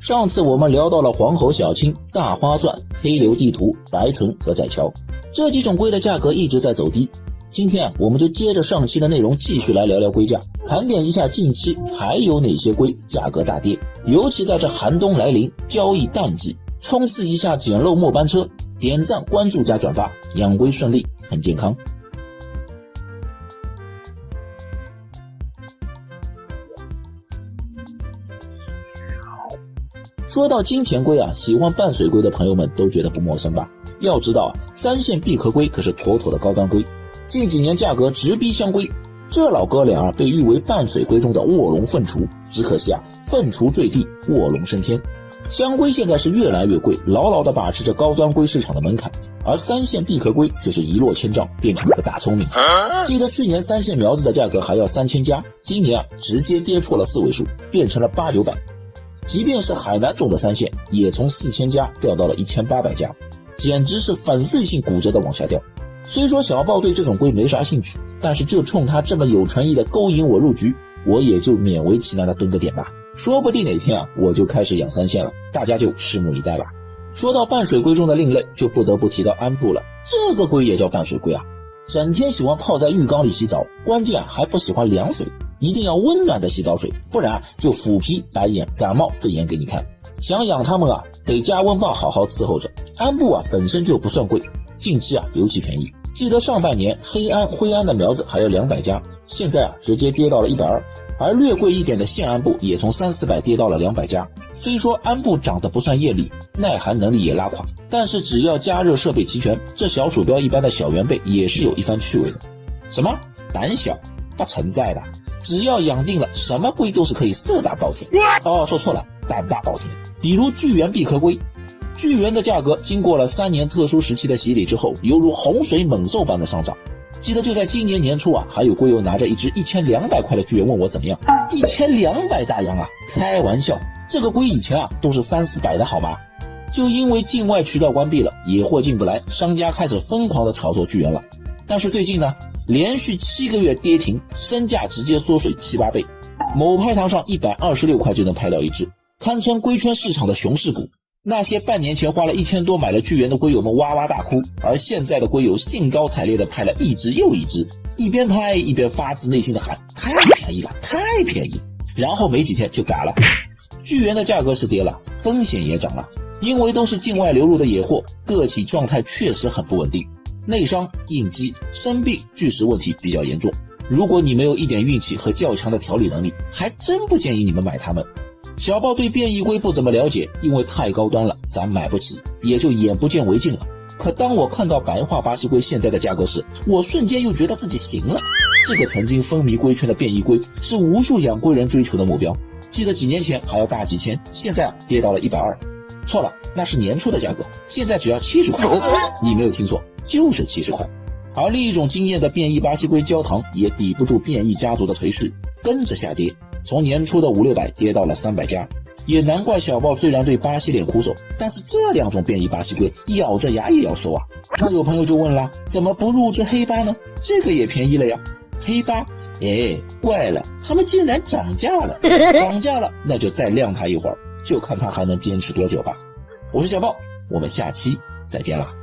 上次我们聊到了黄喉小青、大花钻、黑流地图、白唇和窄桥，这几种龟的价格一直在走低。今天我们就接着上期的内容继续来聊聊龟价，盘点一下近期还有哪些龟价格大跌，尤其在这寒冬来临、交易淡季，冲刺一下捡漏末班车，点赞、关注加转发，养龟顺利，很健康。说到金钱龟啊，喜欢半水龟的朋友们都觉得不陌生吧？要知道啊，三线闭壳龟可是妥妥的高端龟，近几年价格直逼香龟。这老哥俩被誉为半水龟中的卧龙凤雏，只可惜啊，凤雏坠地，卧龙升天。香龟现在是越来越贵，牢牢地把持着高端龟市场的门槛，而三线闭壳龟却是一落千丈，变成了个大聪明。记得去年三线苗子的价格还要3000加，今年啊直接跌破了4位数，变成了800-900。即便是海南种的三线，也从4000加掉到了1800加，简直是粉碎性骨折的往下掉。虽说小豹对这种龟没啥兴趣，但是就冲他这么有诚意的勾引我入局，我也就勉为其难的蹲个点吧。说不定哪天啊，我就开始养三线了，大家就拭目以待吧。说到半水龟中的另类，就不得不提到安布了。这个龟也叫半水龟啊，整天喜欢泡在浴缸里洗澡，关键啊还不喜欢凉水，一定要温暖的洗澡水，不然就腐皮、白眼、感冒、肺炎给你看。想养它们啊，得加温棒好好伺候着。安布啊本身就不算贵，近期啊尤其便宜。记得上半年黑安、灰安的苗子还要200加，现在啊直接跌到了120，而略贵一点的现安布也从300-400跌到了200加。虽说安布长得不算艳丽，耐寒能力也拉垮，但是只要加热设备齐全，这小鼠标一般的小圆背也是有一番趣味的。什么？胆小？不存在的，只要养定了，什么龟都是可以色大包天。哦，说错了，胆大包天。比如巨源闭壳龟，巨源的价格经过了3年特殊时期的洗礼之后，犹如洪水猛兽般的上涨。记得就在今年年初啊，还有龟友拿着一只1200块的巨源问我怎么样，1200大洋啊，开玩笑，这个龟以前啊都是300-400的好吗？就因为境外渠道关闭了，野货进不来，商家开始疯狂的炒作巨源了。但是最近呢，连续7个月跌停，身价直接缩水7-8倍，某拍堂上126块就能拍到一只，堪称龟圈市场的熊市股。那些半年前花了1000多买了巨源的龟友们哇哇大哭，而现在的龟友兴高采烈地拍了一只又一只，一边拍一边发自内心的喊太便宜了，太便宜。然后没几天就改了，巨源的价格是跌了，风险也涨了，因为都是境外流入的野货，个体状态确实很不稳定，内伤、应激、生病、拒食问题比较严重。如果你没有一点运气和较强的调理能力，还真不建议你们买它们。小豹对变异龟不怎么了解，因为太高端了，咱买不起，也就眼不见为净了。可当我看到白化巴西龟现在的价格时，我瞬间又觉得自己行了。这个曾经风靡龟圈的变异龟，是无数养龟人追求的目标。记得几年前还要大几千，现在啊跌到了120。错了，那是年初的价格，现在只要70块。你没有听错，就是70块。而另一种惊艳的变异巴西龟焦糖也抵不住变异家族的颓势，跟着下跌，从年初的500-600跌到了300加。也难怪小豹虽然对巴西脸苦手，但是这2种变异巴西龟咬着牙也要收啊。那有朋友就问了，怎么不入只黑巴呢？这个也便宜了呀。黑巴，怪了，他们竟然涨价了。涨价了，那就再晾它一会儿，就看它还能坚持多久吧。我是小豹，我们下期再见啦。